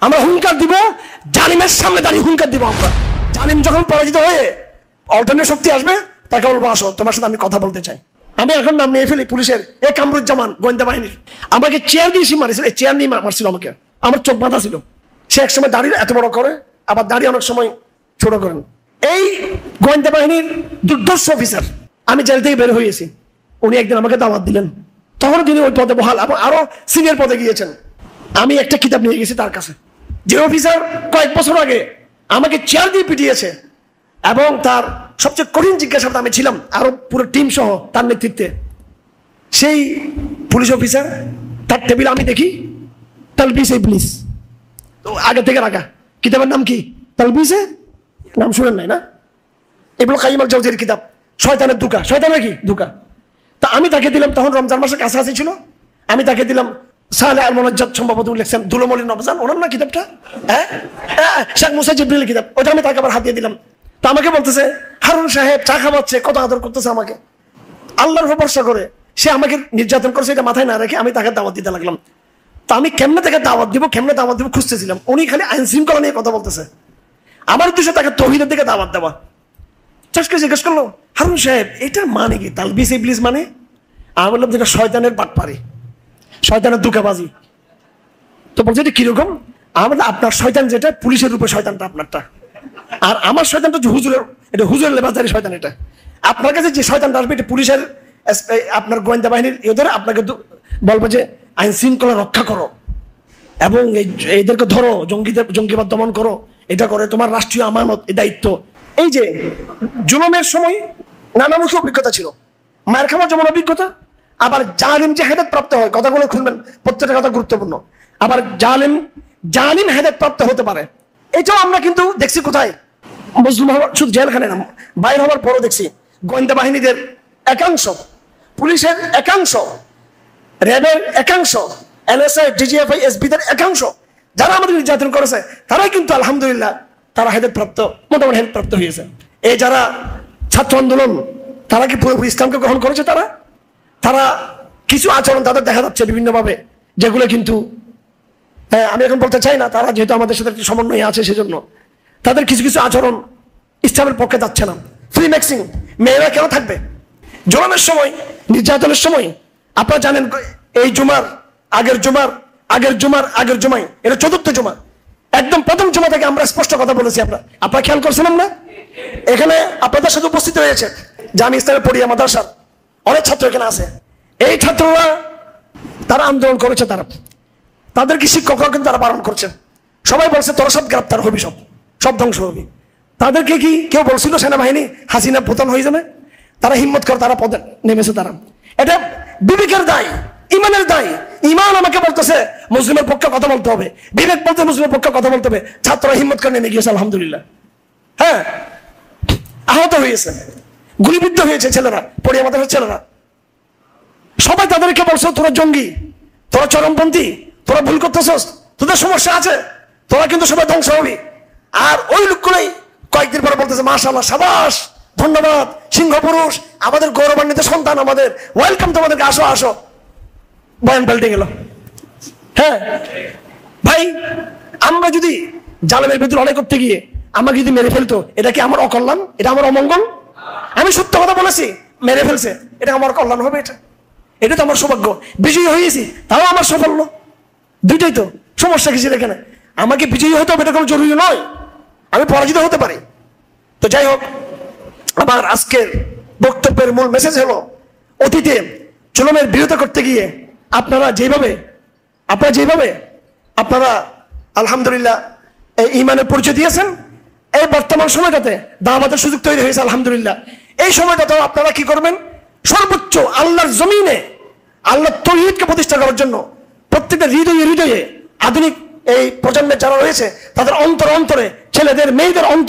আমরা হুঙ্কার দিব, জালিমের সামনে দাঁড়িয়ে হুঙ্কার দিব। আমরা জালিম যখন পরাজিত হয়ে অল্টারনেট শক্তি আসবে, তাকে বলবো আসো তোমার সাথে আমি কথা বলতে চাই। আমি এখন নাম নিয়ে ফেলি পুলিশের, এ কামরুজ্জামান গোয়েন্দা বাহিনীর, আমাকে চেয়ার দিয়ে মারিছিল, এই চেয়ার নিয়ে মারছিল আমাকে, আমার চোখ বাঁধা ছিল। সে এক সময় দাঁড়িয়ে এত বড় করে, আবার দাঁড়িয়ে অনেক সময় ছোট করেন। এই গোয়েন্দা বাহিনীর দুর্ধর্ষ অফিসার, আমি জেল থেকে বের হয়েছি, উনি একদিন আমাকে দাওয়াত দিলেন, তখন তিনি ওই পদে বহাল এবং আরো সিনিয়র পদে গিয়েছেন। আমি একটা কিতাব নিয়ে গেছি তার কাছে, যে অফিসার কয়েক বছর আগে আমাকে চেয়ার দিয়ে পিটিয়েছে এবং তার সবচেয়ে কঠিন জিজ্ঞাসাবাদ আমি ছিলাম, আরো পুরো টিম সহ তার নেতৃত্বে। সেই পুলিশ অফিসার, তার টেবিল আমি দেখি তালবিস ইবলিস, তো আগে থেকে রাখা। কিতাবের নাম কি? তালবিসে, নাম শুনেন নাই না? ইবনুল কাইয়িম আল জাওজির কিতাব, শয়তানের ধোঁকা। শয়তানের কি? ধোঁকা। তা আমি তাকে দিলাম, তখন রমজান মাসের কাছাকাছি ছিল, আমি তাকে দিলাম সালেহ আল মুনাজ্জাদ, সম্ভবত লিখছেন দুলমলি নবজান, ওনার না কিতাবটা, হ্যাঁ শেখ মুসা জিবরিলের কিতাব, ওটা আমি তাকে আবার হাত দিয়ে দিলাম। তা আমাকে বলতেছে, হারুন সাহেব চা খাওয়াচ্ছে, কত আদর করতেছে আমাকে, আল্লাহর উপর ভরসা করে। সে আমাকে নির্যাতন করছে, এটা মাথায় না রেখে আমি তাকে দাওয়াত দিতে লাগলাম। তা আমি কেমনে তাকে দাওয়াত দিব, কেমনে দাওয়াত দিব খুঁজতেছিলাম। উনি খালি আইন শৃঙ্খলা নিয়ে কথা বলতেছে, আমার উদ্দেশ্য তাকে তৌহিদের দিকে দাওয়াত দেওয়া। চাষকে জিজ্ঞেস করলো, হারুন সাহেব এটার মানে কি? তালবিস ইবলিস মানে? আমি বললাম যেটা শয়তানের বাটপারি, শয়তানের ধোঁকাবাজি। তো বলছে এটা কিরকম? আমাদের আপনার শয়তান যেটা, পুলিশের রূপে শয়তানটা আপনারটা, আর আমার শয়তানটা হচ্ছে হুজুরের, এটা হুজুরের লেবাসদারি শয়তান। এটা আপনার কাছে যে শয়তানটা আসবে, এটা পুলিশের, আপনার গোয়েন্দা বাহিনীর এদের আপনাকে বলবো যে আইন শৃঙ্খলা রক্ষা করো এবং এদেরকে ধরো, জঙ্গিবাদ দমন করো, এটা করে তোমার রাষ্ট্রীয় আমানত, এই দায়িত্ব। এই যে জুলুমের সময় নানামুখী অভিজ্ঞতা ছিল, মায়ের খাওয়ার যেমন অভিজ্ঞতা, আবার জালিম যে হেদায়েত প্রাপ্ত হয়, কথাগুলো খুলবেন, প্রত্যেকটা কথা গুরুত্বপূর্ণ। আবার জালিম হেদায়েত প্রাপ্ত হতে পারে, এটাও আমরা কিন্তু দেখছি কোথায়? মুসলিম হওয়ার, শুধু জেলখানে না, বাইরে হওয়ার পরও দেখছি গোয়েন্দা বাহিনীদের একাংশ, পুলিশের একাংশ, র্যাবের একাংশ, এনএসআই, ডিজিএফআই, এসবিদের একাংশ, যারা আমাদের নির্যাতন করেছে, তারাই কিন্তু আলহামদুলিল্লাহ তারা হেদায়েত প্রাপ্ত, মোটামুটি হেদায়েত প্রাপ্ত হয়েছে। এই যারা ছাত্র আন্দোলন, তারা কি পুরোপুরি ইসলামকে গ্রহণ করেছে? তারা কিছু আচরণ তাদের দেখা যাচ্ছে বিভিন্নভাবে, যেগুলো কিন্তু আমি এখন বলতে চাই না, তারা যেহেতু আমাদের সাথে সমন্বয় আছে, সেজন্য তাদের কিছু কিছু আচরণ ইসলামের পক্ষে যাচ্ছে না। ফ্রি ম্যাক্সিং, মেয়েরা কেন থাকবে? জুলুমের সময়, নির্যাতনের সময়, আপনারা জানেন এই জুমার আগের জুমায়, এটা চতুর্থ জুমা, একদম প্রথম জুমা থেকে আমরা স্পষ্ট কথা বলেছি। আপনারা খেয়াল করছিলাম না? এখানে আপনাদের সাথে উপস্থিত হয়েছে যে আমি ইসলামে পড়ি, মাদ্রাসার অনেক ছাত্র এখানে আছে। এই ছাত্ররা তারা আন্দোলন করেছে, তাদেরকে শিক্ষকরা কিন্তু তারা বারণ করছেন, সবাই বলছে তোরা সব গ্রেপ্তার হবি, সব ধ্বংস হবি। তাদেরকে কি কেউ বলছিল সেনাবাহিনী হাসিনা পতন হয়ে যাবে? তারা হিম্মত করে তারা পদে নেমেছে। তারা, এটা বিবেকের দায়, ইমানের দায়। ইমান আমাকে বলতেছে মুসলিমের পক্ষে কথা বলতে হবে, বিবেক বলতে মুসলিমের পক্ষে কথা বলতে হবে। ছাত্ররা হিম্মত করে নেমে গিয়েছে আলহামদুলিল্লাহ। হ্যাঁ, আহত হয়েছে, গুলিবিদ্ধ হয়েছে ছেলেরা, পড়িয়া মাদ্রাসার ছেলেরা। সবাই তাদেরকে বলছে তোরা জঙ্গি, তোরা চরমপন্থী, তোরা ভুল করতেছস, তোদের সমস্যা আছে, তোরা কিন্তু সবাই ধ্বংস হবি। আর ওই লোকগুলোই কয়েকদিন পরে বলতেছে মাশাআল্লাহ, সাবাস, ধন্যবাদ, সিংহ পুরুষ, আমাদের গৌরবান্বিত সন্তান, আমাদের ওয়েলকাম, তোমাদেরকে আসো আসো। বয়ান পাল্টে গেল। হ্যাঁ ভাই, আমরা যদি জালেমের ভিতরে লড়াই করতে গিয়ে আমাকে যদি মেরে ফেলতো, এটা কি আমার অকল্যাণ? এটা আমার অমঙ্গল? আমি সত্য কথা বলেছি, মেরে ফেলছে, এটা আমার কল্যাণ হবে? এটা তো আমার সৌভাগ্য। বিজয়ী হয়েছি, তাও আমার সাফল্য, দুইটাই তো। সমস্যা কিসের এখানে? আমাকে বিজয়ী হতে হবে এটা কোনো জরুরি নয়, আমি পরাজিত হতে পারি। তো যাই হোক, আমার আজকের বক্তব্যের মূল মেসেজ হলো, অতীতে জুলুমের বিরোধিতা করতে গিয়ে আপনারা যেভাবে আলহামদুলিল্লাহ এই ঈমানের পরিচয় দিয়েছেন, এই বর্তমান সময়টাতে দাওয়াতের সুযোগ তৈরি হয়েছে আলহামদুলিল্লাহ। এই সময়টাতেও আপনারা কি করবেন? সর্বোচ্চ আল্লাহর জমিনে আল্লাহর তাওহীদকে প্রতিষ্ঠা করার জন্য প্রত্যেকটা হৃদয়ে আধুনিক এই প্রজন্মের যারা রয়েছে, তাদের অন্তরে, ছেলেদের মেয়েদের অন্তর